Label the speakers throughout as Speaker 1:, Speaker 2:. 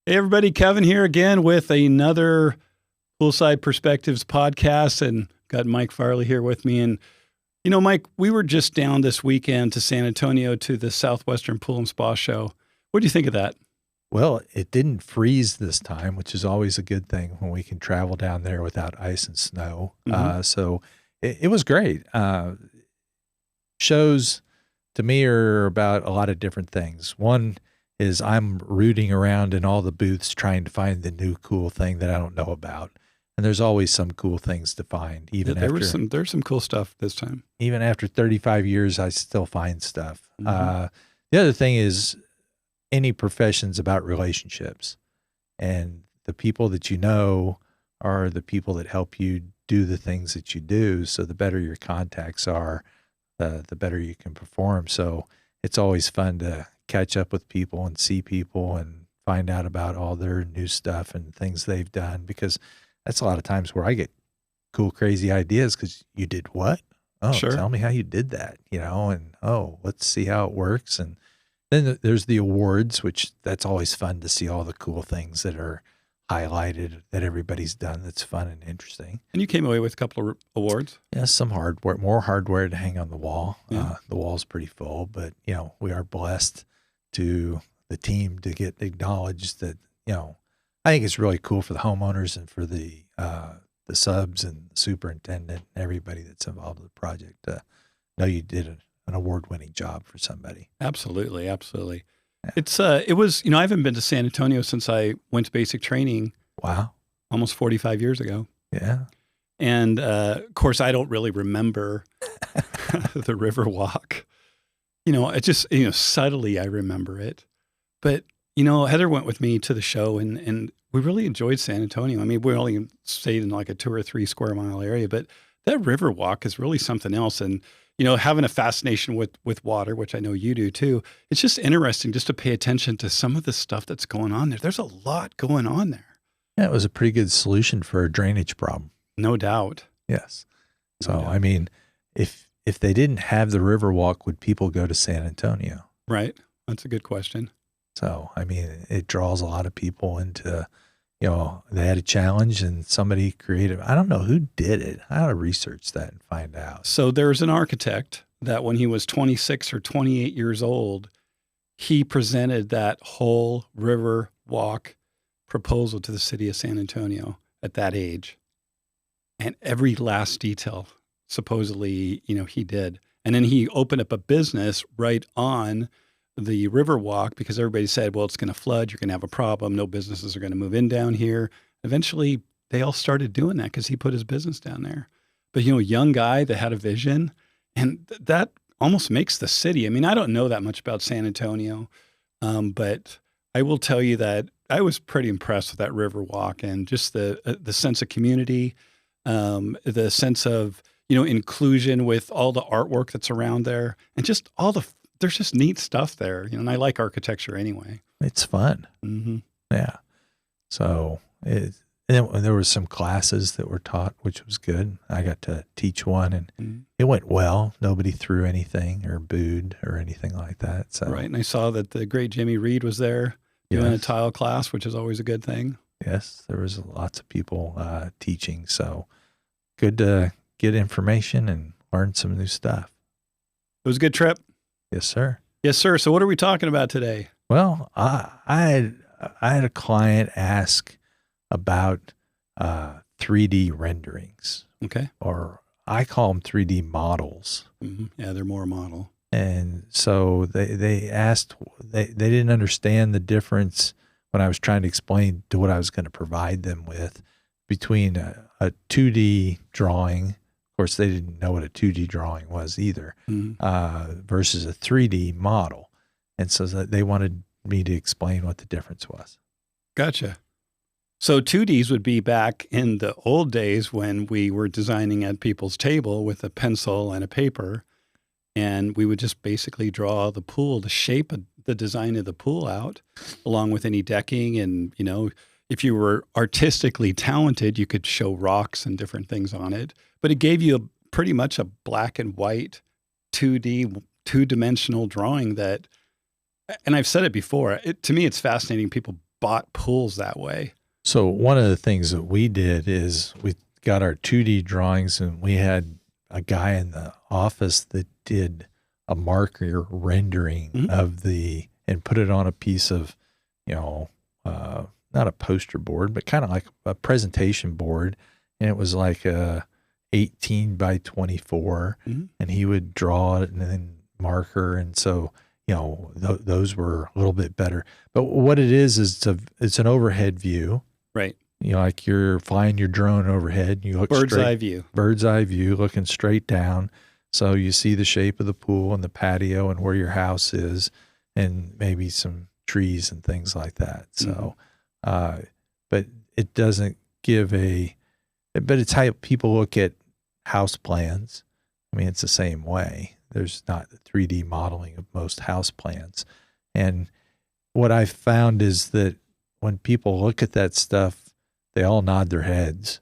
Speaker 1: Hey, everybody. Kevin here again with another Poolside Perspectives podcast, and got Mike Farley here with me. And, Mike, we were just down this weekend to San Antonio to the Southwestern Pool and Spa show. What do you think of that?
Speaker 2: Well, it didn't freeze this time, which is always a good thing when we can travel down there without ice and snow. So it was great. Shows to me are about a lot of different things. One is I'm rooting around in all the booths trying to find the new cool thing that I don't know about. And there's always some cool things to find.
Speaker 1: There's some cool stuff this time.
Speaker 2: Even after 35 years, I still find stuff. The other thing is any profession's about relationships. And the people that you know are the people that help you do the things that you do. So the better your contacts are, the better you can perform. So it's always fun to catch up with people and see people and find out about all their new stuff and things they've done, because that's a lot of times where I get cool, crazy ideas. Because you did what? Oh,
Speaker 1: Sure.
Speaker 2: Tell me how you did that, and let's see how it works. And then there's the awards, which that's always fun to see all the cool things that are highlighted that everybody's done. That's fun and interesting.
Speaker 1: And you came away with a couple of awards.
Speaker 2: Yeah, some hardware, more hardware to hang on the wall.
Speaker 1: Yeah.
Speaker 2: The wall's pretty full, but we are blessed to the team to get acknowledged that, I think it's really cool for the homeowners and for the subs and the superintendent and everybody that's involved with the project to know you did an award-winning job for somebody.
Speaker 1: Absolutely.
Speaker 2: Yeah.
Speaker 1: It was, I haven't been to San Antonio since I went to basic training.
Speaker 2: Wow.
Speaker 1: Almost 45 years ago.
Speaker 2: Yeah.
Speaker 1: And, of course, I don't really remember the river walk. It just, subtly I remember it. But, Heather went with me to the show and we really enjoyed San Antonio. I mean, we only stayed in like a 2 or 3 square mile area, but that river walk is really something else. And, having a fascination with water, which I know you do too, it's just interesting just to pay attention to some of the stuff that's going on there. There's a lot going on there.
Speaker 2: Yeah, it was a pretty good solution for a drainage problem.
Speaker 1: No doubt.
Speaker 2: Yes. So,
Speaker 1: No doubt.
Speaker 2: I mean, if they didn't have the river walk, would people go to San Antonio?
Speaker 1: Right. That's a good question.
Speaker 2: So, I mean, it draws a lot of people into, they had a challenge and somebody creative. I don't know who did it. I ought to research that and find out.
Speaker 1: So there's an architect that when he was 26 or 28 years old, he presented that whole river walk proposal to the city of San Antonio at that age. And every last detail, supposedly, he did. And then he opened up a business right on the river walk because everybody said, well, it's going to flood. You're going to have a problem. No businesses are going to move in down here. Eventually, they all started doing that because he put his business down there. But, young guy that had a vision, and that almost makes the city. I mean, I don't know that much about San Antonio, but I will tell you that I was pretty impressed with that river walk and just the sense of community, the sense of, inclusion with all the artwork that's around there, and just there's just neat stuff there, and I like architecture anyway.
Speaker 2: It's fun.
Speaker 1: Mm-hmm.
Speaker 2: Yeah. So and there were some classes that were taught, which was good. I got to teach one and it went well. Nobody threw anything or booed or anything like that. So
Speaker 1: Right. And I saw that the great Jimmy Reed was there doing a tile class, which is always a good thing.
Speaker 2: Yes. There was lots of people teaching. So good to get information and learn some new stuff.
Speaker 1: It was a good trip.
Speaker 2: Yes, sir.
Speaker 1: Yes, sir. So what are we talking about today?
Speaker 2: Well, I had a client ask about 3D renderings.
Speaker 1: Okay.
Speaker 2: Or I call them 3D models.
Speaker 1: Mm-hmm. Yeah, they're more a model.
Speaker 2: And so they asked, they didn't understand the difference when I was trying to explain to what I was going to provide them with between a 2D drawing. Of course, they didn't know what a 2D drawing was either, versus a 3D model. And so they wanted me to explain what the difference was.
Speaker 1: Gotcha. So 2Ds would be back in the old days when we were designing at people's table with a pencil and a paper, and we would just basically draw the pool, the shape of the design of the pool out, along with any decking. And, if you were artistically talented, you could show rocks and different things on it. But it gave you pretty much a black and white 2D, two-dimensional drawing that, and I've said it before, to me it's fascinating people bought pools that way.
Speaker 2: So one of the things that we did is we got our 2D drawings, and we had a guy in the office that did a marker rendering of and put it on a piece of, not a poster board, but kind of like a presentation board. And it was like a 18 by 24, and he would draw it and then marker. And so, those were a little bit better. But what it is it's an overhead view.
Speaker 1: Right.
Speaker 2: Like you're flying your drone overhead. You look
Speaker 1: bird's eye view,
Speaker 2: looking straight down. So you see the shape of the pool and the patio and where your house is, and maybe some trees and things like that. So, but it doesn't give but it's how people look at house plans. I mean, it's the same way. There's not the 3D modeling of most house plans. And what I found is that when people look at that stuff, they all nod their heads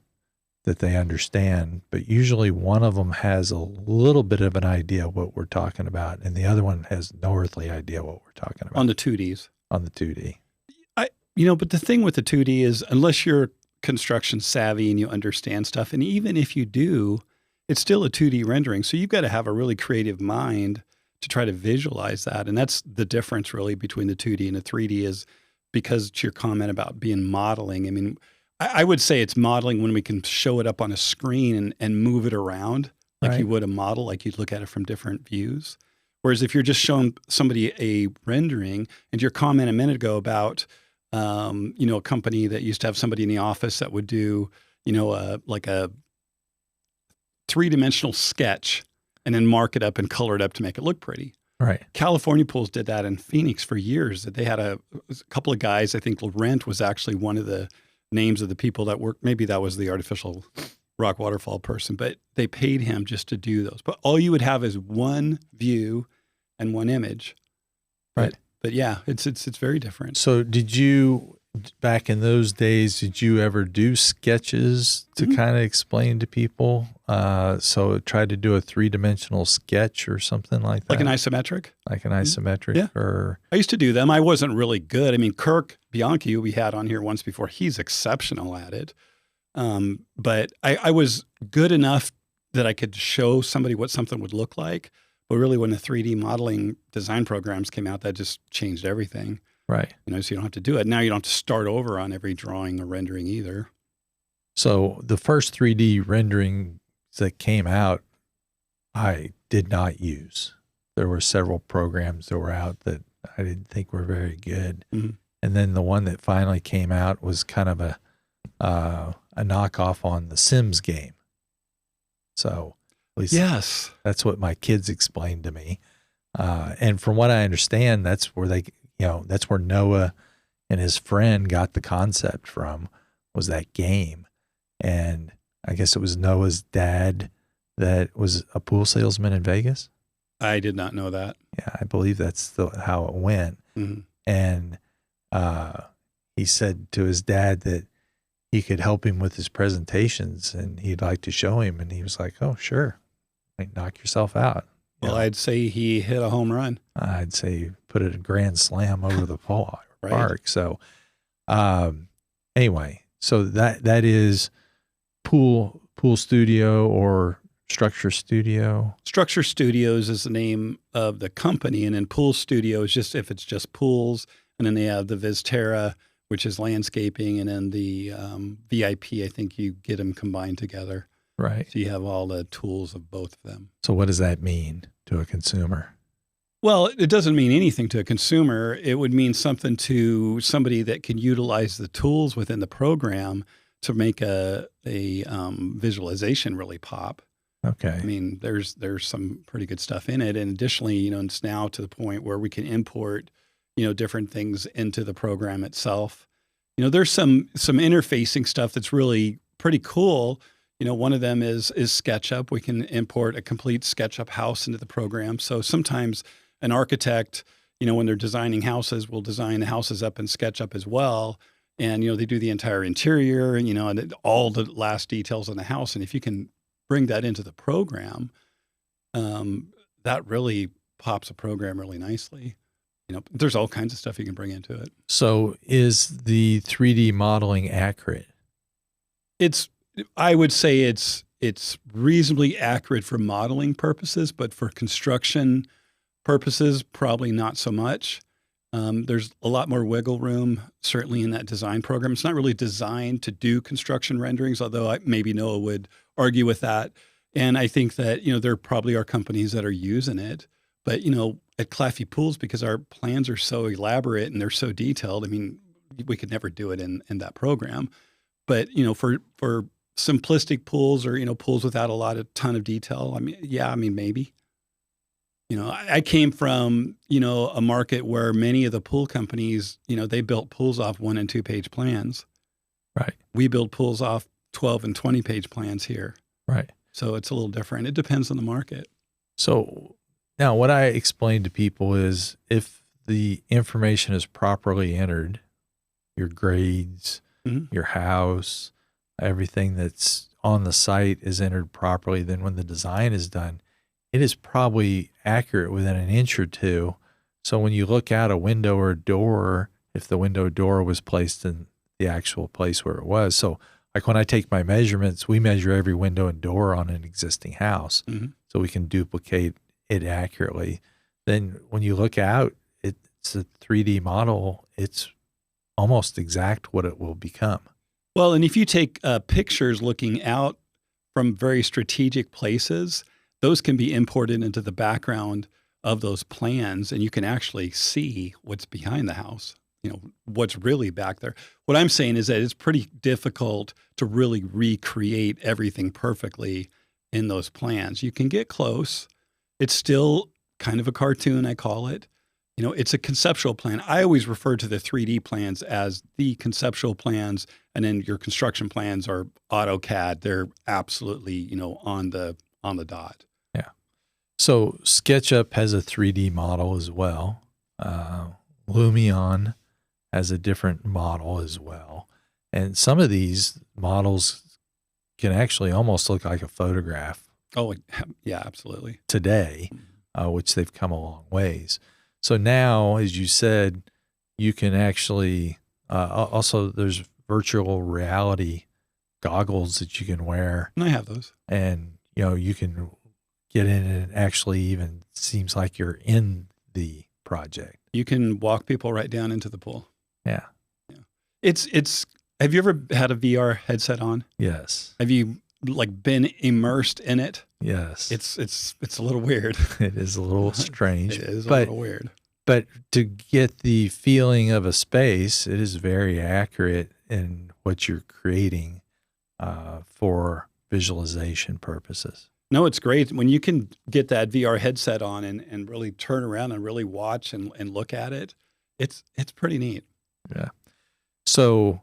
Speaker 2: that they understand, but usually one of them has a little bit of an idea what we're talking about, and the other one has no earthly idea what we're talking about.
Speaker 1: on the 2Ds.
Speaker 2: On the 2D.
Speaker 1: But the thing with the 2D is, unless you're construction savvy and you understand stuff, and even if you do, it's still a 2D rendering. So you've got to have a really creative mind to try to visualize that. And that's the difference really between the 2D and the 3D, is because to your comment about being modeling. I mean, I would say it's modeling when we can show it up on a screen and move it around like you would a model, like you'd look at it from different views. Whereas if you're just showing somebody a rendering, and your comment a minute ago about, a company that used to have somebody in the office that would do, like a 3-dimensional sketch and then mark it up and color it up to make it look pretty.
Speaker 2: Right.
Speaker 1: California Pools did that in Phoenix for years. That they had a couple of guys. I think Laurent was actually one of the names of the people that worked. Maybe that was the artificial rock waterfall person, but they paid him just to do those. But all you would have is one view and one image.
Speaker 2: Right.
Speaker 1: But yeah, it's very different.
Speaker 2: So did you, back in those days, did you ever do sketches to kind of explain to people? So try to do a 3-dimensional sketch or something like that?
Speaker 1: Like an isometric?
Speaker 2: Like an isometric?
Speaker 1: Yeah.
Speaker 2: Or
Speaker 1: I used to do them. I wasn't really good. I mean, Kirk Bianchi, who we had on here once before, he's exceptional at it. But I was good enough that I could show somebody what something would look like. But really, when the 3D modeling design programs came out, that just changed everything.
Speaker 2: Right.
Speaker 1: So you don't have to do it. Now you don't have to start over on every drawing or rendering either.
Speaker 2: So the first 3D rendering that came out, I did not use. There were several programs that were out that I didn't think were very good. And then the one that finally came out was kind of a knockoff on the Sims game. So at least that's what my kids explained to me. And from what I understand, that's where that's where Noah and his friend got the concept from, was that game. And I guess it was Noah's dad that was a pool salesman in Vegas.
Speaker 1: I did not know that.
Speaker 2: Yeah, I believe that's how it went. And he said to his dad that he could help him with his presentations and he'd like to show him. And he was like, oh, sure. Like, knock yourself out.
Speaker 1: Well, I'd say he hit a home run.
Speaker 2: I'd say put it a grand slam over the park. So anyway, so that is pool studio or structure studio. Structure
Speaker 1: Studios is the name of the company. And then Pool Studio is just if it's just pools. And then they have the Vizterra, which is landscaping. And then the VIP, I think you get them combined together.
Speaker 2: Right.
Speaker 1: So you have all the tools of both of them.
Speaker 2: So what does that mean to a consumer?
Speaker 1: Well, it doesn't mean anything to a consumer. It would mean something to somebody that can utilize the tools within the program to make a visualization really pop.
Speaker 2: Okay.
Speaker 1: I mean, there's some pretty good stuff in it. And additionally, it's now to the point where we can import, different things into the program itself. There's some interfacing stuff that's really pretty cool. One of them is SketchUp. We can import a complete SketchUp house into the program. So sometimes an architect, when they're designing houses, will design the houses up in SketchUp as well. And, they do the entire interior, and all the last details on the house. And if you can bring that into the program, that really pops a program really nicely. There's all kinds of stuff you can bring into it.
Speaker 2: So is the 3D modeling accurate?
Speaker 1: I would say it's reasonably accurate for modeling purposes, but for construction purposes, probably not so much. There's a lot more wiggle room, certainly in that design program. It's not really designed to do construction renderings, although maybe Noah would argue with that. And I think that, there probably are companies that are using it. But, at Claffey Pools, because our plans are so elaborate and they're so detailed, we could never do it in that program. But, for simplistic pools or, pools without a ton of detail, maybe. I came from, a market where many of the pool companies, they built pools off 1 and 2 page plans.
Speaker 2: Right.
Speaker 1: We build pools off 12 and 20 page plans here.
Speaker 2: Right.
Speaker 1: So it's a little different. It depends on the market.
Speaker 2: So now what I explain to people is if the information is properly entered, your grades, your house, everything that's on the site is entered properly, then when the design is done, it is probably accurate within an inch or two. So when you look out a window or a door, if the window or door was placed in the actual place where it was. So like when I take my measurements, we measure every window and door on an existing house so we can duplicate it accurately. Then when you look out, it's a 3D model. It's almost exact what it will become.
Speaker 1: Well, and if you take pictures looking out from very strategic places, those can be imported into the background of those plans, and you can actually see what's behind the house, what's really back there. What I'm saying is that it's pretty difficult to really recreate everything perfectly in those plans. You can get close. It's still kind of a cartoon, I call it. It's a conceptual plan. I always refer to the 3D plans as the conceptual plans, and then your construction plans are AutoCAD. They're absolutely, on the dot.
Speaker 2: Yeah. So SketchUp has a 3D model as well. Lumion has a different model as well. And some of these models can actually almost look like a photograph.
Speaker 1: Oh, yeah, absolutely.
Speaker 2: Today, which they've come a long ways. So now, as you said, you can actually, also there's virtual reality goggles that you can wear.
Speaker 1: And I have those.
Speaker 2: And, you can get in and it actually even seems like you're in the project.
Speaker 1: You can walk people right down into the pool.
Speaker 2: Yeah.
Speaker 1: It's, have you ever had a VR headset on?
Speaker 2: Yes.
Speaker 1: Have you been immersed in it?
Speaker 2: Yes.
Speaker 1: It's a little weird.
Speaker 2: It is a little strange.
Speaker 1: It is a little weird.
Speaker 2: But to get the feeling of a space, it is very accurate in what you're creating for visualization purposes.
Speaker 1: No, it's great. When you can get that VR headset on and really turn around and really watch and look at it, it's pretty neat.
Speaker 2: Yeah. So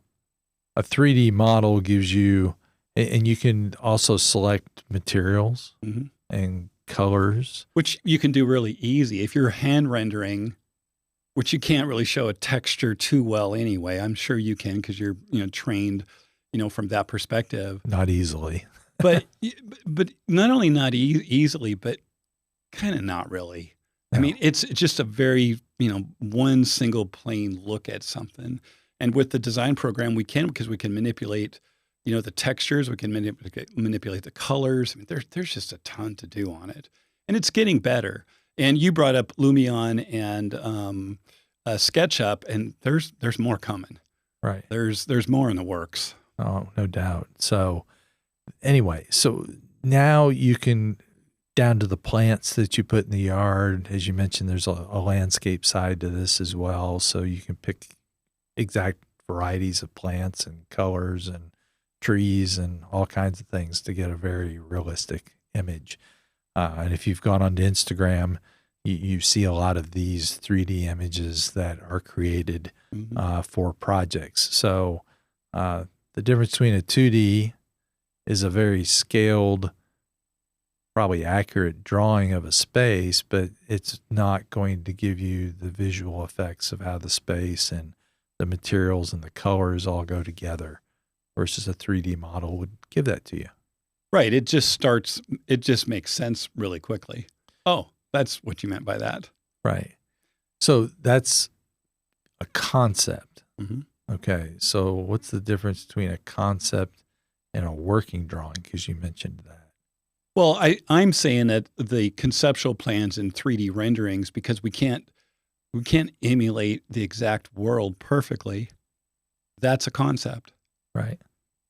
Speaker 2: a 3D model gives you, and you can also select materials and colors.
Speaker 1: Which you can do really easy. If you're hand rendering, which you can't really show a texture too well anyway. I'm sure you can because you're trained, from that perspective.
Speaker 2: Not easily.
Speaker 1: but not only not easily, but kind of not really. No. I mean, it's just a very, one single plane look at something. And with the design program, we can, because we can manipulate the textures, we can manipulate the colors. I mean, there's just a ton to do on it, and it's getting better. And you brought up Lumion and SketchUp, and there's more coming.
Speaker 2: Right.
Speaker 1: There's more in the works.
Speaker 2: Oh, no doubt. So anyway, so now you can, down to the plants that you put in the yard, as you mentioned, there's a landscape side to this as well. So you can pick exact varieties of plants and colors and trees and all kinds of things to get a very realistic image. And if you've gone onto Instagram, you see a lot of these 3D images that are created for projects. So the difference between a 2D is a very scaled, probably accurate drawing of a space, but it's not going to give you the visual effects of how the space and the materials and the colors all go together, versus a 3D model would give that to you.
Speaker 1: Right. It just makes sense really quickly. Oh, that's what you meant by that.
Speaker 2: Right. So that's a concept.
Speaker 1: Mm-hmm.
Speaker 2: Okay. So what's the difference between a concept and a working drawing? Because you mentioned that.
Speaker 1: Well, I'm saying that the conceptual plans and 3D renderings, because we can't emulate the exact world perfectly. That's a concept.
Speaker 2: Right.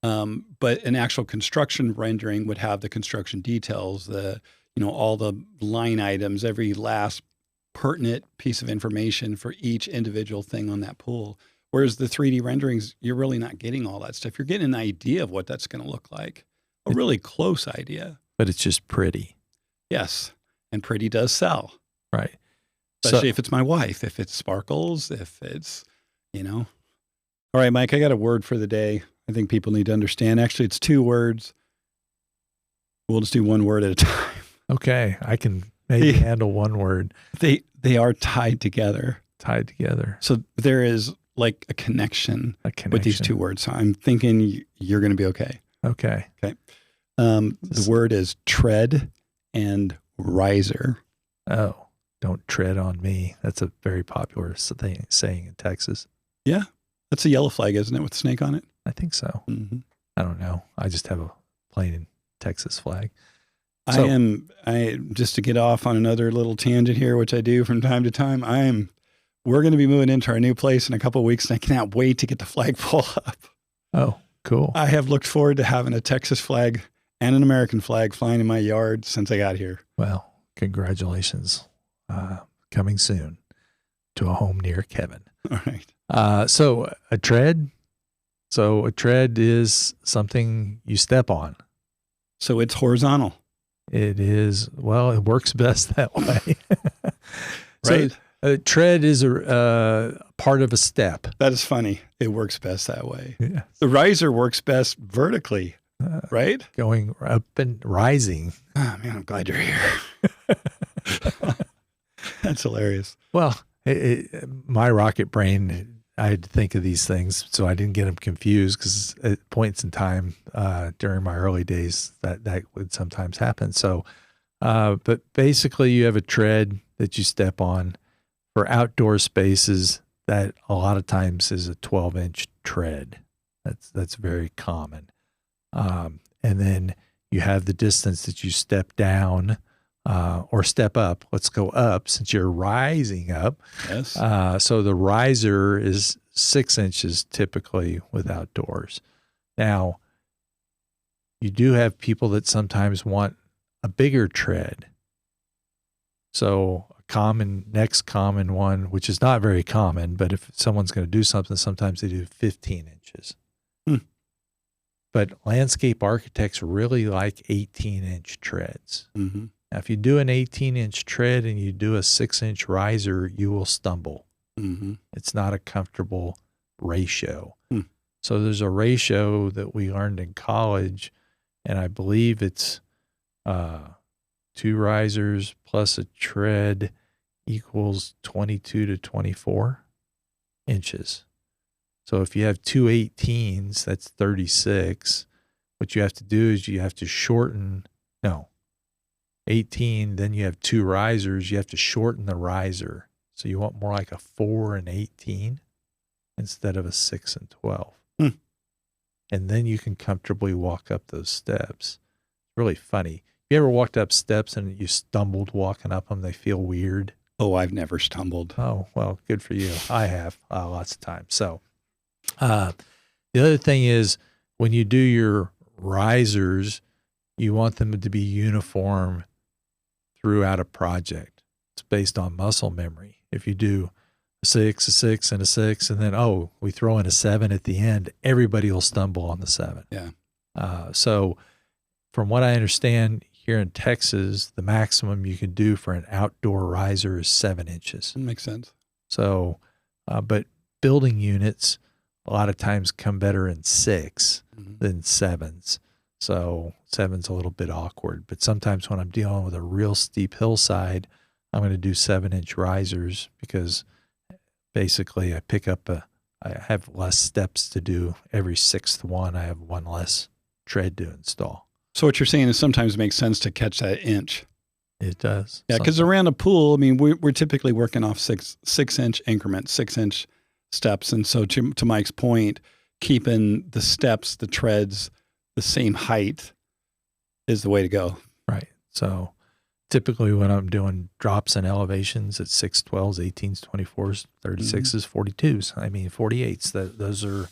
Speaker 1: But an actual construction rendering would have the construction details, all the line items, every last pertinent piece of information for each individual thing on that pool. Whereas the 3D renderings, you're really not getting all that stuff. You're getting an idea of what that's going to look like, a really close idea.
Speaker 2: But it's just pretty.
Speaker 1: Yes. And pretty does sell.
Speaker 2: Right.
Speaker 1: Especially if it's my wife, if it's sparkles, if it's, All right, Mike, I got a word for the day. I think people need to understand. Actually, it's 2 words. We'll just do 1 word at a time.
Speaker 2: Okay. I can maybe handle 1 word.
Speaker 1: They are tied together.
Speaker 2: Tied together.
Speaker 1: So there is like a connection with these 2 words. So I'm thinking you're going to be okay.
Speaker 2: Okay.
Speaker 1: Okay. The word is tread and riser.
Speaker 2: Oh, don't tread on me. That's a very popular saying in Texas.
Speaker 1: Yeah. That's a yellow flag, isn't it, with a snake on it?
Speaker 2: I think so.
Speaker 1: Mm-hmm.
Speaker 2: I don't know. I just have a plain Texas flag.
Speaker 1: I just to get off on another little tangent here, which I do from time to time. We're going to be moving into our new place in a couple of weeks, and I cannot wait to get the flagpole up.
Speaker 2: Oh, cool.
Speaker 1: I have looked forward to having a Texas flag and an American flag flying in my yard since I got here.
Speaker 2: Well, congratulations. Coming soon to a home near Kevin.
Speaker 1: All right.
Speaker 2: So a tread. So a tread is something you step on.
Speaker 1: So it's horizontal.
Speaker 2: It is. Well, it works best that way.
Speaker 1: Right.
Speaker 2: So a tread is a part of a step.
Speaker 1: That is funny. It works best that way.
Speaker 2: Yeah.
Speaker 1: The riser works best vertically, right?
Speaker 2: Going up and rising.
Speaker 1: Oh, man, I'm glad you're here. That's hilarious.
Speaker 2: Well, my rocket brain, I had to think of these things so I didn't get them confused, because at points in time during my early days that would sometimes happen. So, but basically you have a tread that you step on for outdoor spaces that a lot of times is a 12-inch tread. That's very common. And then you have the distance that you step down or step up. Let's go up since you're rising up.
Speaker 1: Yes.
Speaker 2: So the riser is 6 inches typically with outdoors. Now, you do have people that sometimes want a bigger tread. So next common one, which is not very common, but if someone's going to do something, sometimes they do 15 inches. But landscape architects really like 18-inch treads.
Speaker 1: Mm-hmm.
Speaker 2: Now, if you do an 18-inch tread and you do a 6-inch riser, you will stumble.
Speaker 1: Mm-hmm.
Speaker 2: It's not a comfortable ratio. So there's a ratio that we learned in college, and I believe it's 2 risers plus a tread equals 22 to 24 inches. So if you have 2 18s, that's 36. What you have to do is you have to shorten, 18, then you have 2 risers. You have to shorten the riser. So you want more like a 4 and 18 instead of a 6 and 12. And then you can comfortably walk up those steps. It's really funny. You ever walked up steps and you stumbled walking up them? They feel weird.
Speaker 1: Oh, I've never stumbled.
Speaker 2: Oh, well, good for you. I have lots of times. So the other thing is when you do your risers, you want them to be uniform throughout a project. It's based on muscle memory. If you do a 6, a 6, and a 6, and then, we throw in a 7 at the end, everybody will stumble on the 7.
Speaker 1: Yeah.
Speaker 2: So from what I understand, here in Texas, the maximum you can do for an outdoor riser is 7 inches.
Speaker 1: That makes sense.
Speaker 2: So, but building units a lot of times come better in 6 than 7s. So 7's a little bit awkward, but sometimes when I'm dealing with a real steep hillside, I'm going to do 7-inch risers because basically I have less steps to do. Every 6th one, I have one less tread to install.
Speaker 1: So what you're saying is sometimes it makes sense to catch that inch.
Speaker 2: It does.
Speaker 1: Yeah, because around a pool, I mean, we're typically working off 6-inch increments, 6-inch steps. And so to Mike's point, keeping the steps, the treads, the same height is the way to go.
Speaker 2: Right. So typically when I'm doing drops and elevations at 612s, 18s, 24s, 36s, 42s, I mean 48s, those are,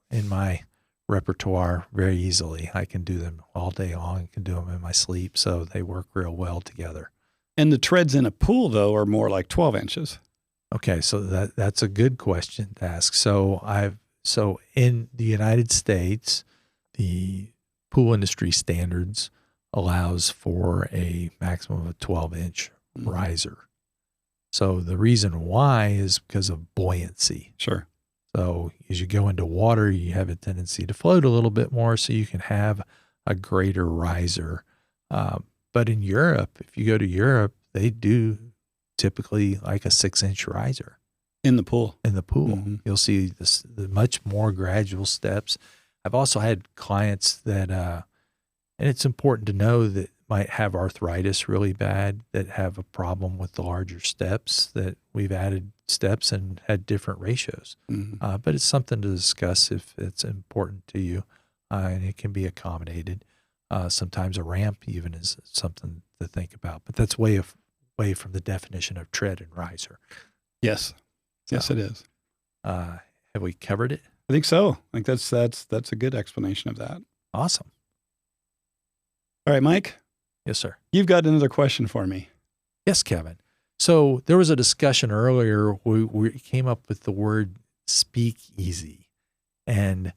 Speaker 2: in my repertoire very easily. I can do them all day long. I can do them in my sleep. So they work real well together.
Speaker 1: And the treads in a pool, though, are more like 12 inches.
Speaker 2: Okay. So that's a good question to ask. So in the United States, the pool industry standards allows for a maximum of a 12-inch riser. So the reason why is because of buoyancy.
Speaker 1: Sure.
Speaker 2: So as you go into water, you have a tendency to float a little bit more, so you can have a greater riser. But in Europe, if you go to Europe, they do typically like a 6-inch riser.
Speaker 1: In the pool.
Speaker 2: You'll see the much more gradual steps. I've also had clients that, and it's important to know that might have arthritis really bad, that have a problem with the larger steps, that we've added steps and had different ratios. But it's something to discuss if it's important to you, and it can be accommodated. Sometimes a ramp even is something to think about, but that's way from the definition of tread and riser.
Speaker 1: Yes. Yes, it is.
Speaker 2: Have we covered it?
Speaker 1: I think so. I think that's a good explanation of that.
Speaker 2: Awesome.
Speaker 1: All right, Mike.
Speaker 2: Yes, sir.
Speaker 1: You've got another question for me.
Speaker 2: Yes, Kevin. So there was a discussion earlier. We came up with the word speakeasy, and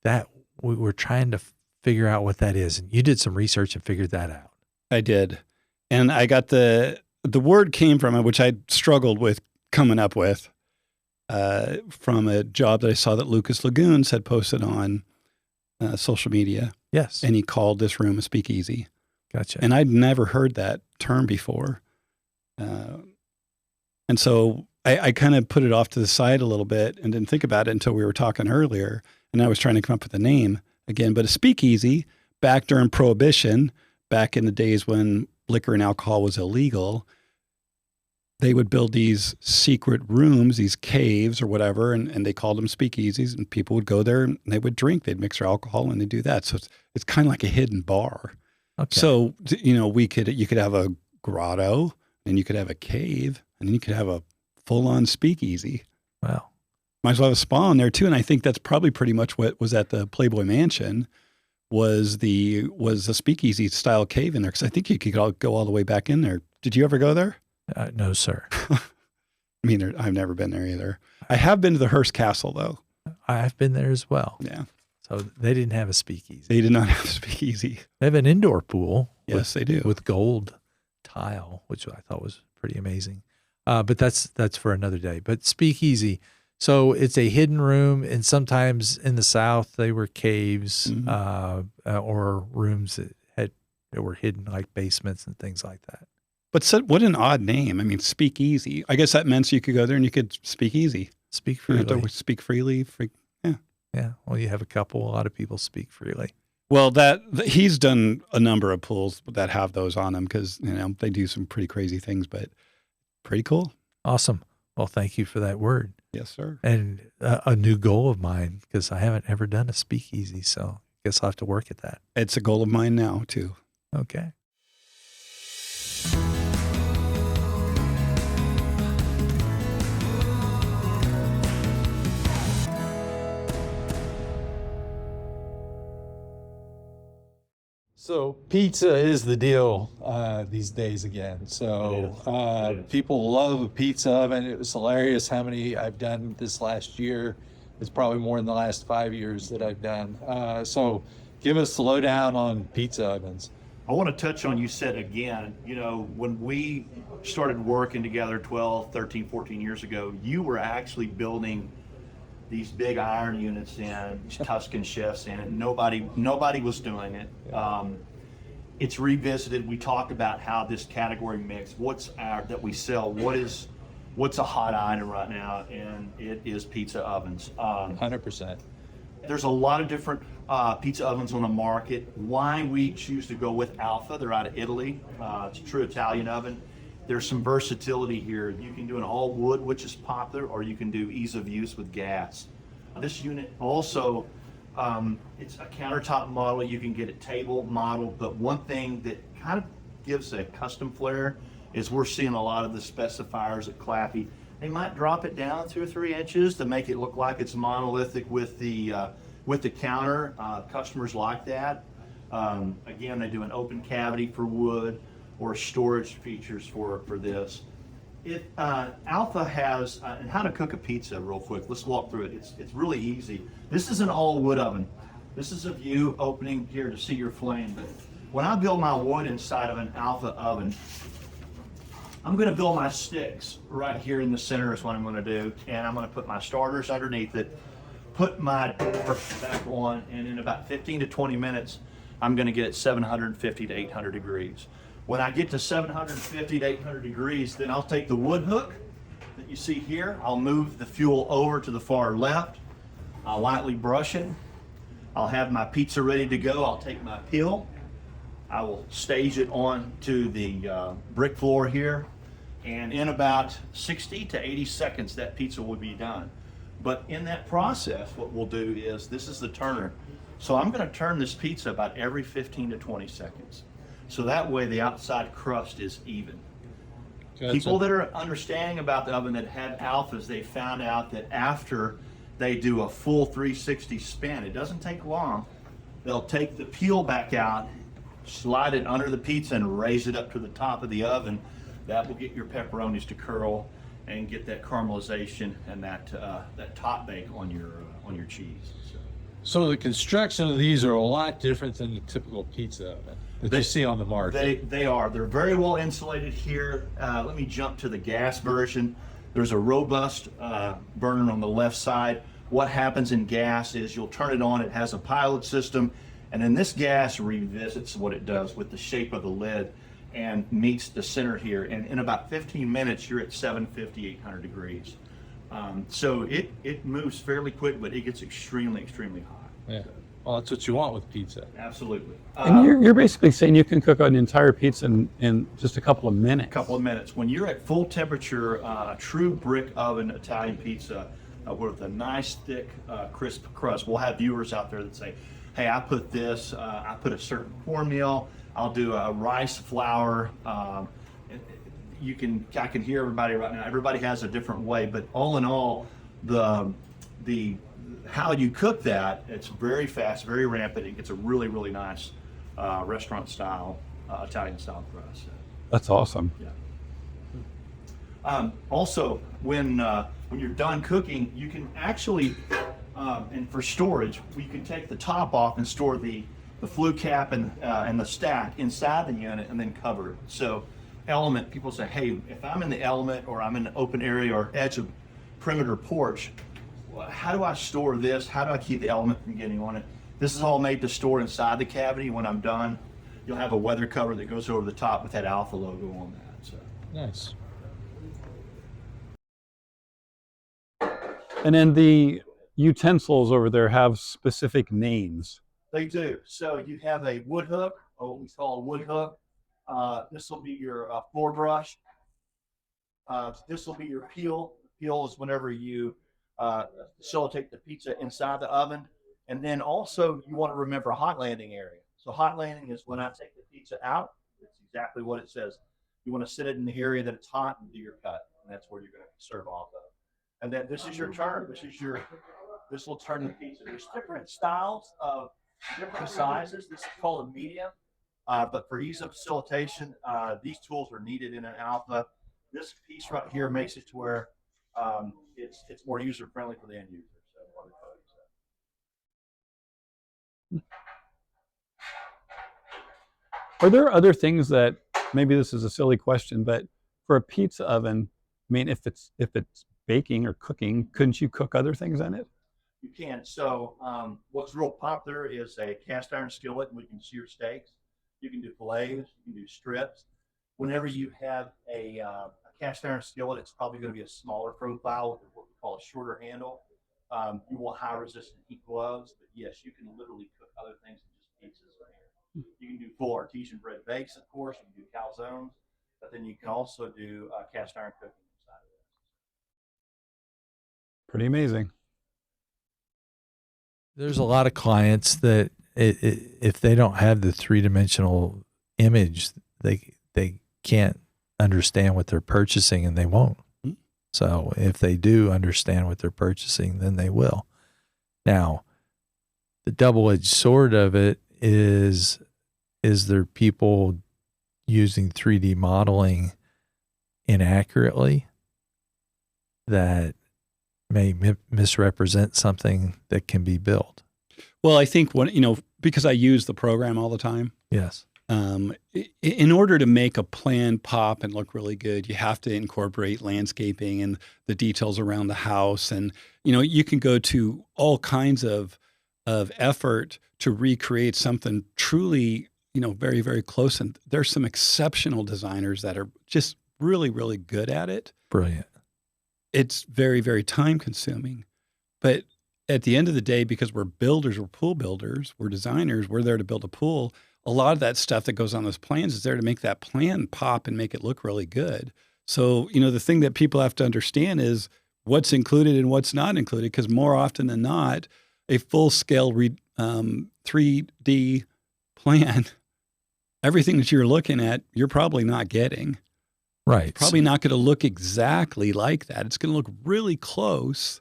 Speaker 2: that we were trying to figure out what that is. And you did some research and figured that out.
Speaker 1: I did. And I got the word came from it, which I struggled with coming up with, from a job that I saw that Lucas Lagoons had posted on social media.
Speaker 2: Yes.
Speaker 1: And he called this room a speakeasy.
Speaker 2: Gotcha.
Speaker 1: And I'd never heard that term before. And so I kind of put it off to the side a little bit and didn't think about it until we were talking earlier. And I was trying to come up with a name again. But a speakeasy, back during Prohibition, back in the days when liquor and alcohol was illegal, they would build these secret rooms, these caves or whatever, and they called them speakeasies, and people would go there and they would drink. They'd mix their alcohol and they do that. So it's kind of like a hidden bar. Okay. So, you could have a grotto, and you could have a cave, and then you could have a full-on speakeasy.
Speaker 2: Wow.
Speaker 1: Might as well have a spa in there too. And I think that's probably pretty much what was at the Playboy Mansion was the speakeasy style cave in there. Cause I think you could go all the way back in there. Did you ever go there?
Speaker 2: No, sir.
Speaker 1: I mean, I've never been there either. I have been to the Hearst Castle though.
Speaker 2: I've been there as well.
Speaker 1: Yeah.
Speaker 2: So they didn't have a speakeasy.
Speaker 1: They did not have a speakeasy.
Speaker 2: They have an indoor pool.
Speaker 1: Yes, they do.
Speaker 2: With gold tile, which I thought was pretty amazing. But that's for another day. But speakeasy. So it's a hidden room, and sometimes in the South they were caves, or rooms that were hidden, like basements and things like that.
Speaker 1: But what an odd name. I mean, speakeasy. I guess that meant you could go there and you could speak easy.
Speaker 2: Speak freely.
Speaker 1: Speak freely. Yeah.
Speaker 2: Yeah. Well, you have a lot of people speak freely.
Speaker 1: Well, he's done a number of pools that have those on them because, they do some pretty crazy things, but pretty cool.
Speaker 2: Awesome. Well, thank you for that word.
Speaker 1: Yes, sir.
Speaker 2: And a new goal of mine, because I haven't ever done a speakeasy, so I guess I'll have to work at that.
Speaker 1: It's a goal of mine now, too.
Speaker 2: Okay. So pizza is the deal these days again. So people love a pizza oven. It was hilarious how many I've done this last year. It's probably more in the last 5 years that I've done. So give us a lowdown on pizza ovens.
Speaker 3: I want to touch on, you said again, when we started working together 12, 13, 14 years ago, you were actually building these big iron units in Tuscan shifts, and nobody was doing it. It's revisited. We talked about how this category mix, that we sell, what's a hot item right now, and it is pizza ovens.
Speaker 2: 100%.
Speaker 3: There's a lot of different pizza ovens on the market. Why we choose to go with Alfa, they're out of Italy. It's a true Italian oven. There's some versatility here. You can do an all wood, which is popular, or you can do ease of use with gas. This unit also, it's a countertop model. You can get a table model, but one thing that kind of gives a custom flair is we're seeing a lot of the specifiers at Claffey. They might drop it down 2 or 3 inches to make it look like it's monolithic with the counter. Customers like that. Again, they do an open cavity for wood or storage features for this. Alfa has, and how to cook a pizza real quick. Let's walk through it. It's really easy. This is an all wood oven. This is a view opening here to see your flame. But when I build my wood inside of an Alfa oven, I'm going to build my sticks right here in the center is what I'm going to do. And I'm going to put my starters underneath it, put my door back on, and in about 15 to 20 minutes, I'm going to get it 750 to 800 degrees. When I get to 750 to 800 degrees, then I'll take the wood hook that you see here. I'll move the fuel over to the far left. I'll lightly brush it. I'll have my pizza ready to go. I'll take my peel. I will stage it onto the brick floor here. And in about 60 to 80 seconds, that pizza will be done. But in that process, what we'll do is, this is the turner. So I'm going to turn this pizza about every 15 to 20 seconds. So that way the outside crust is even. Gotcha. People that are understanding about the oven that have Alfas, they found out that after they do a full 360 spin, it doesn't take long, they'll take the peel back out, slide it under the pizza and raise it up to the top of the oven. That will get your pepperonis to curl and get that caramelization and that top bake on your cheese.
Speaker 4: So the construction of these are a lot different than the typical pizza oven that you see on the market.
Speaker 3: They are. They're very well insulated here. Let me jump to the gas version. There's a robust burner on the left side. What happens in gas is you'll turn it on. It has a pilot system, and then this gas revisits what it does with the shape of the lid and meets the center here. And in about 15 minutes, you're at 750, 800 degrees. So it moves fairly quick, but it gets extremely, extremely hot.
Speaker 4: Yeah. Well, that's what you want with pizza.
Speaker 3: Absolutely.
Speaker 1: And you're basically saying you can cook an entire pizza in just a couple of minutes.
Speaker 3: Couple of minutes. When you're at full temperature, a true brick oven Italian pizza with a nice, thick, crisp crust. We'll have viewers out there that say, hey, I put this, I put a certain cornmeal, I'll do a rice flour. I can hear everybody right now. Everybody has a different way, but all in all, the how you cook that, it's very fast, very rampant. It gets a really, really nice restaurant style, Italian style crust.
Speaker 1: That's awesome.
Speaker 3: Yeah. Also, when you're done cooking, you can actually, and for storage, you can take the top off and store the flue cap and the stack inside the unit and then cover it. So element, people say, hey, if I'm in the element or I'm in an open area or edge of perimeter porch, how do I store this? How do I keep the element from getting on it? This is all made to store inside the cavity. When I'm done, you'll have a weather cover that goes over the top with that Alfa logo on that. So
Speaker 4: nice.
Speaker 1: And then the utensils over there have specific names.
Speaker 3: They do. So you have a wood hook, or what we call a wood hook. This will be your floor brush. This will be your peel. Peel is whenever you facilitate the pizza inside the oven. And then also you want to remember a hot landing area. So hot landing is when I take the pizza out, it's exactly what it says. You want to sit it in the area that it's hot and do your cut. And that's where you're going to serve off of. And then this is your turn. This will turn the pizza. There's different styles of different sizes. This is called a medium. But for ease of facilitation, these tools are needed in an Alfa. This piece right here makes it to where it's more user friendly for the end user.
Speaker 1: Are there other things that, maybe this is a silly question, but for a pizza oven, I mean, if it's baking or cooking, couldn't you cook other things in it?
Speaker 3: You can. So what's real popular is a cast iron skillet, and we can sear steaks. You can do fillets, you can do strips. Whenever you have a cast iron skillet, it's probably going to be a smaller profile with what we call a shorter handle. You want high resistant heat gloves, but yes, you can literally cook other things than just pizzas in here. You can do full artesian bread bakes, of course. You can do calzones, but then you can also do cast iron cooking inside of this.
Speaker 1: Pretty amazing.
Speaker 2: There's a lot of clients that if they don't have the three-dimensional image, they can't understand what they're purchasing, and they won't. So if they do understand what they're purchasing, then they will. Now, the double-edged sword of it is there people using 3D modeling inaccurately that may misrepresent something that can be built?
Speaker 1: Well, I think because I use the program all the time.
Speaker 2: Yes.
Speaker 1: In order to make a plan pop and look really good, you have to incorporate landscaping and the details around the house. And, you can go to all kinds of effort to recreate something truly, very, very close. And there's some exceptional designers that are just really, really good at it.
Speaker 2: Brilliant.
Speaker 1: It's very, very time consuming. But at the end of the day, because we're builders, we're pool builders, we're designers, we're there to build a pool. A lot of that stuff that goes on those plans is there to make that plan pop and make it look really good. So, the thing that people have to understand is what's included and what's not included, because more often than not, a full-scale 3D plan, everything that you're looking at, you're probably not getting.
Speaker 2: Right.
Speaker 1: It's probably not going to look exactly like that. It's going to look really close.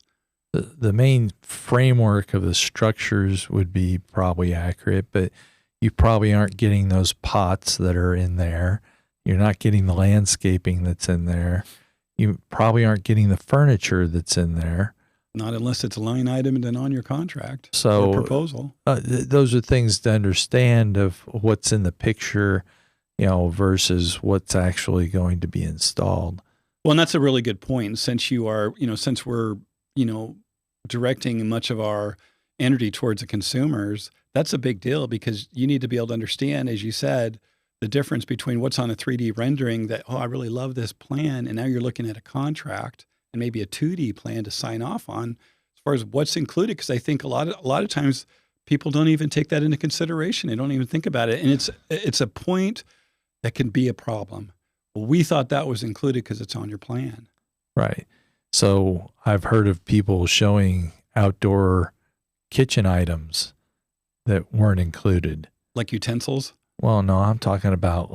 Speaker 2: The main framework of the structures would be probably accurate, but you probably aren't getting those pots that are in there. You're not getting the landscaping that's in there. You probably aren't getting the furniture that's in there.
Speaker 1: Not unless it's a line item and on your contract
Speaker 2: or
Speaker 1: proposal.
Speaker 2: Those are things to understand of what's in the picture, versus what's actually going to be installed.
Speaker 1: Well, and that's a really good point. Since since we're, directing much of our energy towards the consumers, that's a big deal, because you need to be able to understand, as you said, the difference between what's on a 3D rendering that, I really love this plan, and now you're looking at a contract and maybe a 2D plan to sign off on as far as what's included. Because I think a lot of times people don't even take that into consideration. They don't even think about it. And it's a point that can be a problem. Well, we thought that was included because it's on your plan.
Speaker 2: Right. So I've heard of people showing outdoor kitchen items that weren't included.
Speaker 1: Like utensils?
Speaker 2: Well, no, I'm talking about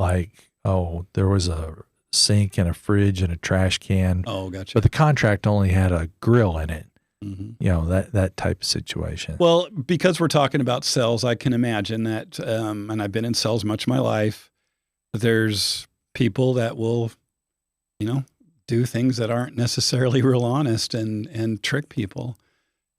Speaker 2: there was a sink and a fridge and a trash can.
Speaker 1: Oh, gotcha.
Speaker 2: But the contract only had a grill in it.
Speaker 1: Mm-hmm.
Speaker 2: That type of situation.
Speaker 1: Well, because we're talking about sales, I can imagine that, and I've been in sales much of my life, there's people that will, do things that aren't necessarily real honest and trick people.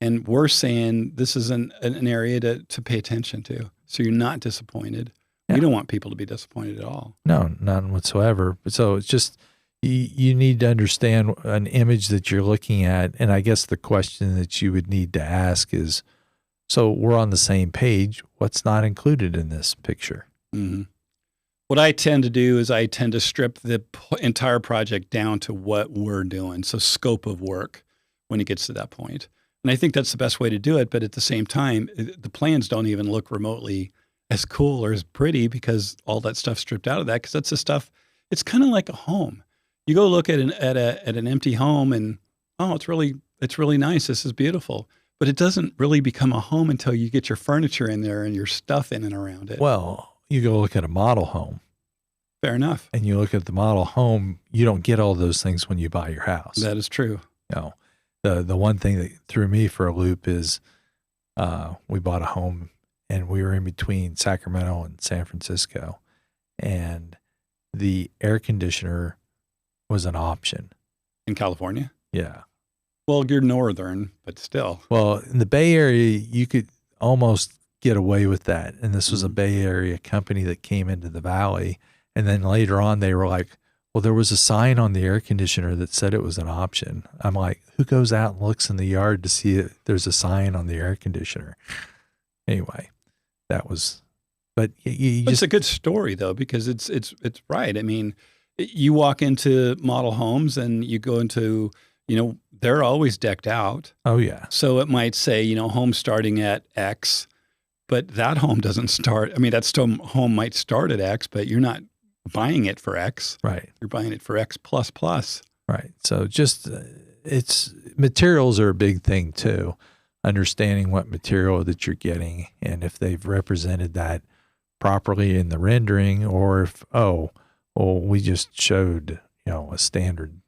Speaker 1: And we're saying this is an area to pay attention to, so you're not disappointed. Yeah. We don't want people to be disappointed at all.
Speaker 2: No, none whatsoever. So it's just you need to understand an image that you're looking at. And I guess the question that you would need to ask is, so we're on the same page. What's not included in this picture?
Speaker 1: Mm-hmm. What I tend to do is I tend to strip the entire project down to what we're doing. So scope of work when it gets to that point. And I think that's the best way to do it. But at the same time, the plans don't even look remotely as cool or as pretty because all that stuff's stripped out of that. Because that's the stuff, it's kind of like a home. You go look at an empty home and, it's really nice. This is beautiful. But it doesn't really become a home until you get your furniture in there and your stuff in and around it.
Speaker 2: Well, you go look at a model home.
Speaker 1: Fair enough.
Speaker 2: And you look at the model home, you don't get all those things when you buy your house.
Speaker 1: That is true.
Speaker 2: The one thing that threw me for a loop is we bought a home and we were in between Sacramento and San Francisco, and the air conditioner was an option.
Speaker 1: In California?
Speaker 2: Yeah.
Speaker 1: Well, you're northern, but still.
Speaker 2: Well, in the Bay Area, you could almost get away with that. And this was a Bay Area company that came into the valley. And then later on, they were like, well, there was a sign on the air conditioner that said it was an option. I'm like, who goes out and looks in the yard to see if there's a sign on the air conditioner? Anyway, that was, but
Speaker 1: it's a good story though, because it's right. I mean, you walk into model homes and you go into, they're always decked out.
Speaker 2: Oh yeah.
Speaker 1: So it might say, home starting at X, but that home doesn't start. I mean, that home might start at X, but you're not buying it for X.
Speaker 2: Right.
Speaker 1: You're buying it for X plus plus.
Speaker 2: Right. So just it's materials are a big thing too. Understanding what material that you're getting and if they've represented that properly in the rendering, or if, we just showed, a standard,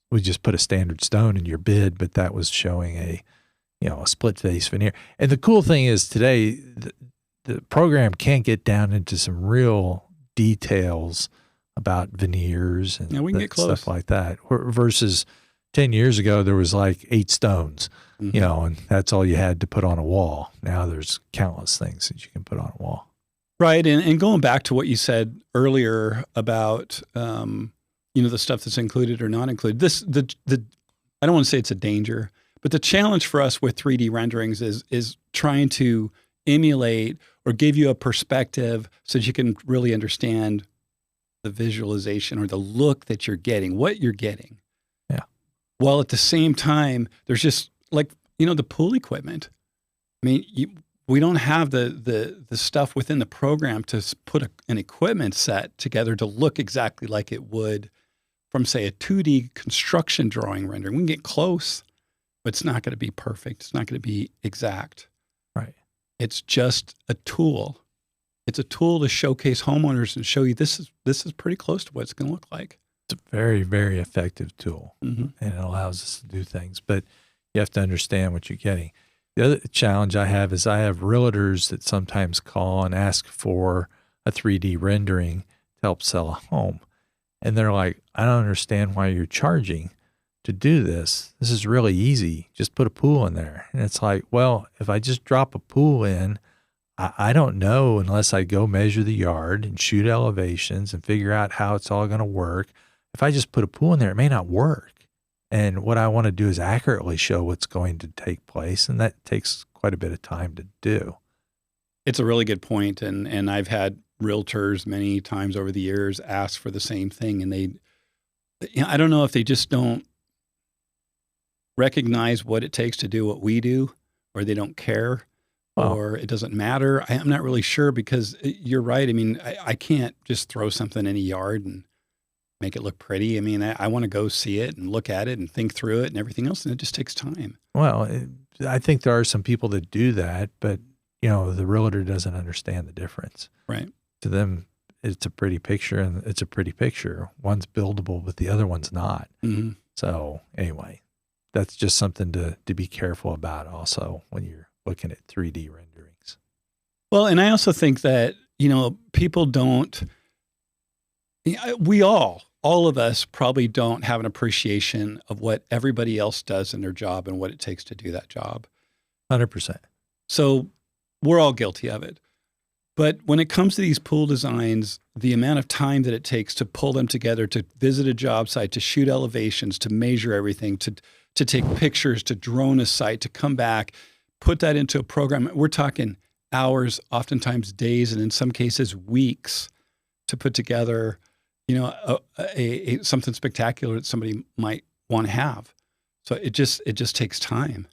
Speaker 2: we just put a standard stone in your bid, but that was showing a split face veneer. And the cool thing is today, the program can't get down into some real details about veneers and
Speaker 1: we can get close.
Speaker 2: Stuff like that. Versus 10 years ago, there was like 8 stones, and that's all you had to put on a wall. Now there's countless things that you can put on a wall.
Speaker 1: Right. And going back to what you said earlier about, the stuff that's included or not included, I don't want to say it's a danger, but the challenge for us with 3D renderings is trying to emulate or give you a perspective so that you can really understand the visualization or the look that you're getting, what you're getting.
Speaker 2: Yeah.
Speaker 1: While at the same time, there's just like, the pool equipment. I mean, we don't have the stuff within the program to put an equipment set together to look exactly like it would from, say, a 2D construction drawing rendering. We can get close, but it's not going to be perfect. It's not going to be exact.
Speaker 2: Right.
Speaker 1: It's just a tool. It's a tool to showcase homeowners and show you this is pretty close to what it's going to look like.
Speaker 2: It's a very, very effective tool,
Speaker 1: Mm-hmm.
Speaker 2: and it allows us to do things, but you have to understand what you're getting. The other challenge I have is I have realtors that sometimes call and ask for a 3D rendering to help sell a home. And they're like, I don't understand why you're charging to do this. This is really easy. Just put a pool in there. And it's like, well, if I just drop a pool in, I don't know unless I go measure the yard and shoot elevations and figure out how it's all going to work. If I just put a pool in there, it may not work. And what I want to do is accurately show what's going to take place. And that takes quite a bit of time to do.
Speaker 1: It's a really good point. And I've had realtors many times over the years ask for the same thing. And I don't know if they just don't recognize what it takes to do what we do, or they don't care, or it doesn't matter. I'm not really sure, because you're right. I mean, I can't just throw something in a yard and make it look pretty. I mean, I want to go see it and look at it and think through it and everything else. And it just takes time.
Speaker 2: Well, I think there are some people that do that, but the realtor doesn't understand the difference.
Speaker 1: Right.
Speaker 2: To them, it's a pretty picture, and it's a pretty picture. One's buildable, but the other one's not.
Speaker 1: Mm-hmm.
Speaker 2: So anyway, that's just something to be careful about also when you're looking at 3D renderings.
Speaker 1: Well, and I also think that, people don't, all of us probably don't have an appreciation of what everybody else does in their job and what it takes to do that job.
Speaker 2: 100%.
Speaker 1: So we're all guilty of it. But when it comes to these pool designs, the amount of time that it takes to pull them together, to visit a job site, to shoot elevations, to measure everything, to take pictures, to drone a site, to come back, put that into a program. We're talking hours, oftentimes days, and in some cases weeks to put together, something spectacular that somebody might want to have. So it just takes time.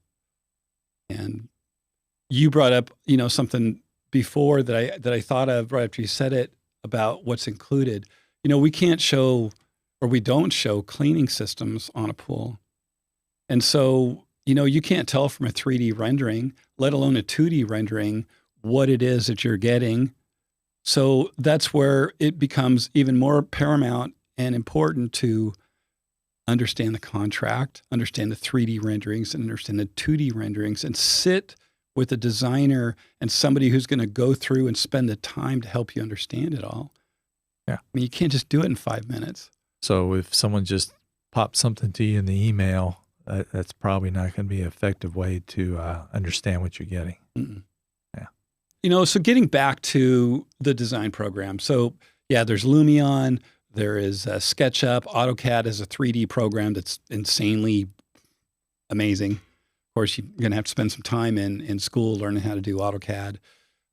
Speaker 1: And you brought up, something before that I thought of right after you said it about what's included. We can't show, or we don't show, cleaning systems on a pool. And so, you can't tell from a 3D rendering, let alone a 2D rendering, what it is that you're getting. So that's where it becomes even more paramount and important to understand the contract, understand the 3D renderings, and understand the 2D renderings, and sit with a designer and somebody who's going to go through and spend the time to help you understand it all.
Speaker 2: Yeah.
Speaker 1: I mean, you can't just do it in 5 minutes.
Speaker 2: So if someone just pops something to you in the email, that's probably not going to be an effective way to understand what you're getting.
Speaker 1: Mm-mm.
Speaker 2: Yeah.
Speaker 1: So getting back to the design program. So yeah, there's Lumion, there is SketchUp, AutoCAD is a 3D program that's insanely amazing. Of course, you're going to have to spend some time in school learning how to do AutoCAD.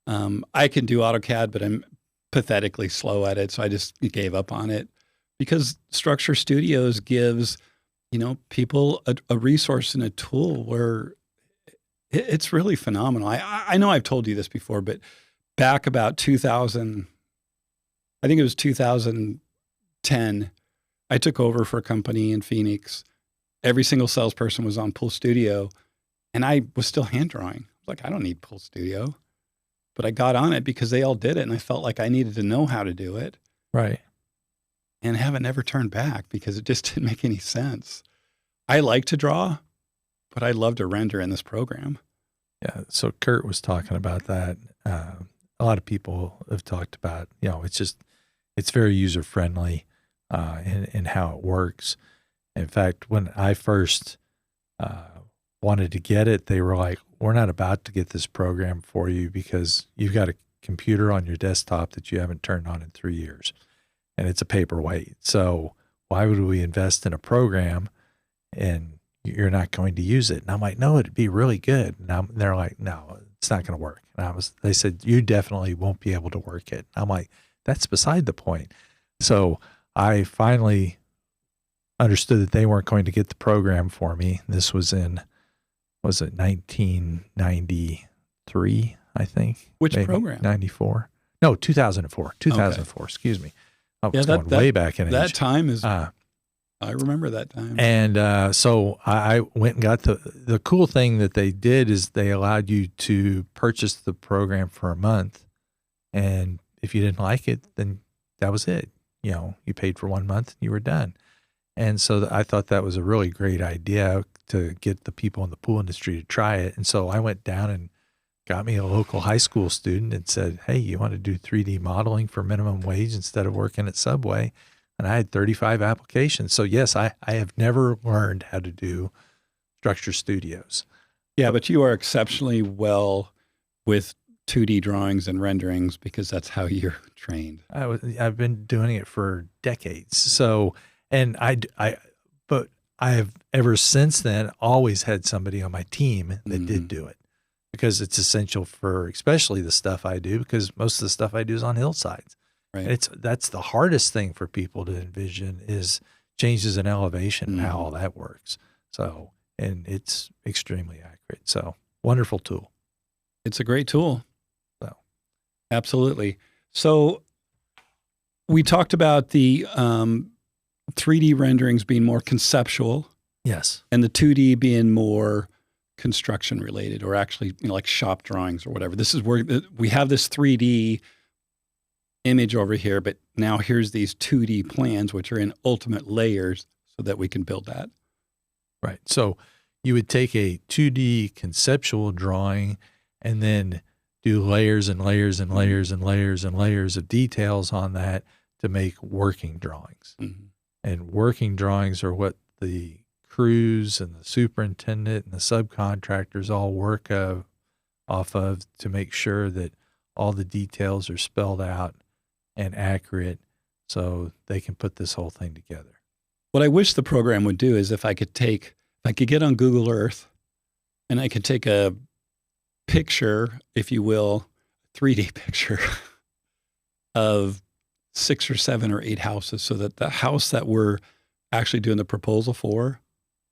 Speaker 1: I can do AutoCAD, but I'm pathetically slow at it, so I just gave up on it, because Structure Studios gives people a resource and a tool where it's really phenomenal. I know I've told you this before, but back about 2000, I think it was 2010, I took over for a company in Phoenix. Every single salesperson was on Pool Studio, and I was still hand drawing. I was like, I don't need Pool Studio. But I got on it because they all did it, and I felt like I needed to know how to do it.
Speaker 2: Right.
Speaker 1: And haven't ever turned back because it just didn't make any sense. I like to draw, but I love to render in this program.
Speaker 2: Yeah. So Kurt was talking about that. A lot of people have talked about, it's very user friendly in how it works. In fact, when I first wanted to get it, they were like, we're not about to get this program for you because you've got a computer on your desktop that you haven't turned on in 3 years, and it's a paperweight. So why would we invest in a program and you're not going to use it? And I'm like, no, it'd be really good. And they're like, no, it's not going to work. And they said, you definitely won't be able to work it. I'm like, that's beside the point. So I finally understood that they weren't going to get the program for me. This was in, was it 1993, I think?
Speaker 1: Which
Speaker 2: maybe,
Speaker 1: program?
Speaker 2: 94. No, 2004. 2004, okay. Excuse me. I was going way back in age.
Speaker 1: That time is, I remember that time.
Speaker 2: And so I went and got the cool thing that they did is they allowed you to purchase the program for a month. And if you didn't like it, then that was it. You paid for 1 month and you were done. And so I thought that was a really great idea to get the people in the pool industry to try it. And so I went down and got me a local high school student and said, hey, you want to do 3D modeling for minimum wage instead of working at Subway? And I had 35 applications. So yes, I have never learned how to do structure studios.
Speaker 1: Yeah, but you are exceptionally well with 2D drawings and renderings because that's how you're trained.
Speaker 2: I've been doing it for decades. So, and but I have ever since then always had somebody on my team that did do it because it's essential for especially the stuff I do, because most of the stuff I do is on hillsides. Right. That's the hardest thing for people to envision is changes in elevation and how all that works. So, and it's extremely accurate. So wonderful tool.
Speaker 1: It's a great tool. So absolutely. So we talked about the 3D renderings being more conceptual.
Speaker 2: Yes.
Speaker 1: And the 2D being more construction related, or actually like shop drawings or whatever. This is where we have this 3D image over here, but now here's these 2D plans, which are in ultimate layers so that we can build that.
Speaker 2: Right. So you would take a 2D conceptual drawing and then do layers and layers and layers and layers and layers of details on that to make working drawings. And working drawings are what the crews and the superintendent and the subcontractors all work off of to make sure that all the details are spelled out and accurate so they can put this whole thing together.
Speaker 1: What I wish the program would do is if I could get on Google Earth and I could take a picture, if you will, 3D picture of 6 or 7 or 8 houses, so that the house that we're actually doing the proposal for,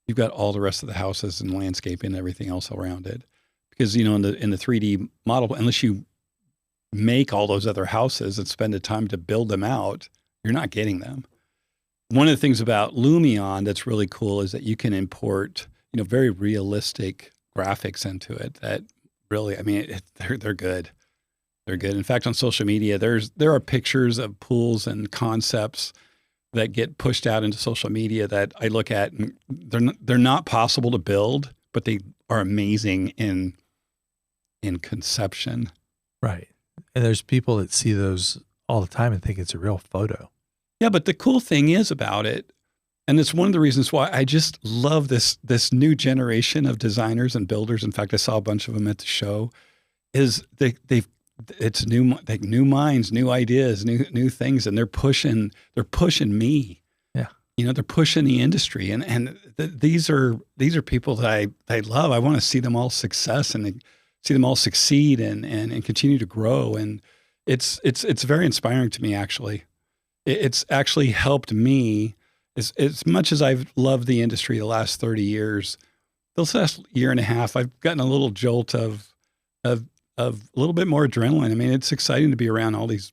Speaker 1: you've got all the rest of the houses and landscaping and everything else around it. Because, in the 3D model, unless you make all those other houses and spend the time to build them out, you're not getting them. One of the things about Lumion that's really cool is that you can import, very realistic graphics into it that really, they're good. They're good. In fact, on social media, there are pictures of pools and concepts that get pushed out into social media that I look at, and they're not possible to build, but they are amazing in conception.
Speaker 2: Right. And there's people that see those all the time and think it's a real photo.
Speaker 1: Yeah, but the cool thing is about it, and it's one of the reasons why I just love this new generation of designers and builders. In fact, I saw a bunch of them at the show. Is it's new minds, new ideas, new things, and they're pushing me.
Speaker 2: Yeah,
Speaker 1: they're pushing the industry, and these are people that I love. I want to see them all success and see them all succeed and continue to grow, and it's very inspiring to me. Actually, it's actually helped me as much as I've loved the industry the last 30 years, this last year and a half, I've gotten a little jolt of a little bit more adrenaline. I mean, it's exciting to be around all these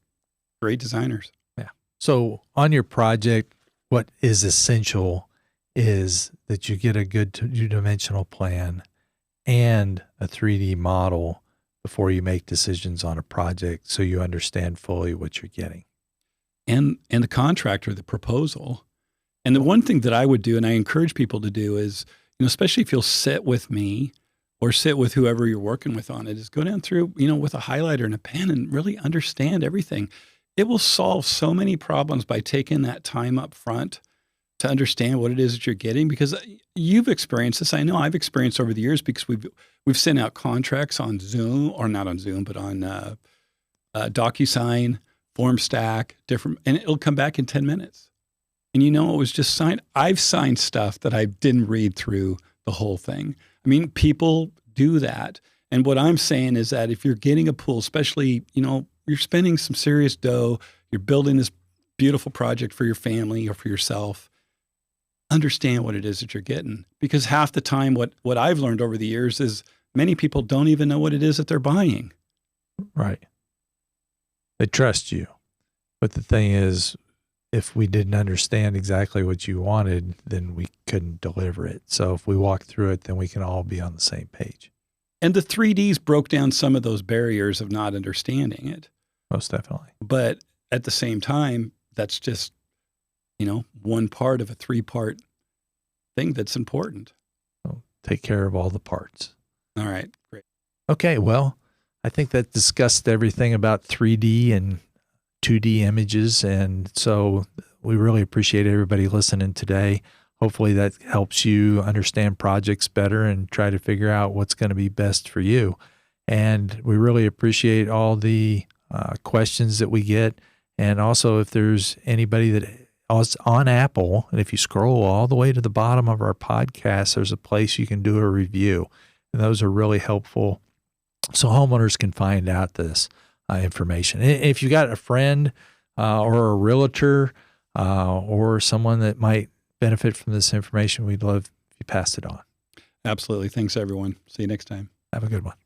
Speaker 1: great designers.
Speaker 2: Yeah. So on your project, what is essential is that you get a good two-dimensional plan and a 3D model before you make decisions on a project, so you understand fully what you're getting.
Speaker 1: And the contractor, the proposal. And the one thing that I would do, and I encourage people to do, is, especially if you'll sit with me or sit with whoever you're working with on it, is go down through, with a highlighter and a pen and really understand everything. It will solve so many problems by taking that time up front to understand what it is that you're getting, because you've experienced this. I know I've experienced over the years, because we've sent out contracts on Zoom, or not on Zoom, but on DocuSign, FormStack, different, and it'll come back in 10 minutes. And it was just signed. I've signed stuff that I didn't read through the whole thing. I mean, people do that. And what I'm saying is that if you're getting a pool, especially, you're spending some serious dough, you're building this beautiful project for your family or for yourself, understand what it is that you're getting. Because half the time, what I've learned over the years is many people don't even know what it is that they're buying.
Speaker 2: Right. They trust you. But the thing is, if we didn't understand exactly what you wanted, then we couldn't deliver it. So if we walk through it, then we can all be on the same page.
Speaker 1: And the 3Ds broke down some of those barriers of not understanding it.
Speaker 2: Most definitely.
Speaker 1: But at the same time, that's just, one part of a 3-part thing that's important.
Speaker 2: So take care of all the parts.
Speaker 1: All right, great.
Speaker 2: Okay, well, I think that discussed everything about 3D and 2D images. And so we really appreciate everybody listening today. Hopefully that helps you understand projects better and try to figure out what's going to be best for you. And we really appreciate all the questions that we get. And also, if there's anybody that is on Apple, and if you scroll all the way to the bottom of our podcast, there's a place you can do a review. And those are really helpful, so homeowners can find out this information. If you got a friend or a realtor or someone that might benefit from this information, we'd love if you passed it on.
Speaker 1: Absolutely. Thanks, everyone. See you next time.
Speaker 2: Have a good one.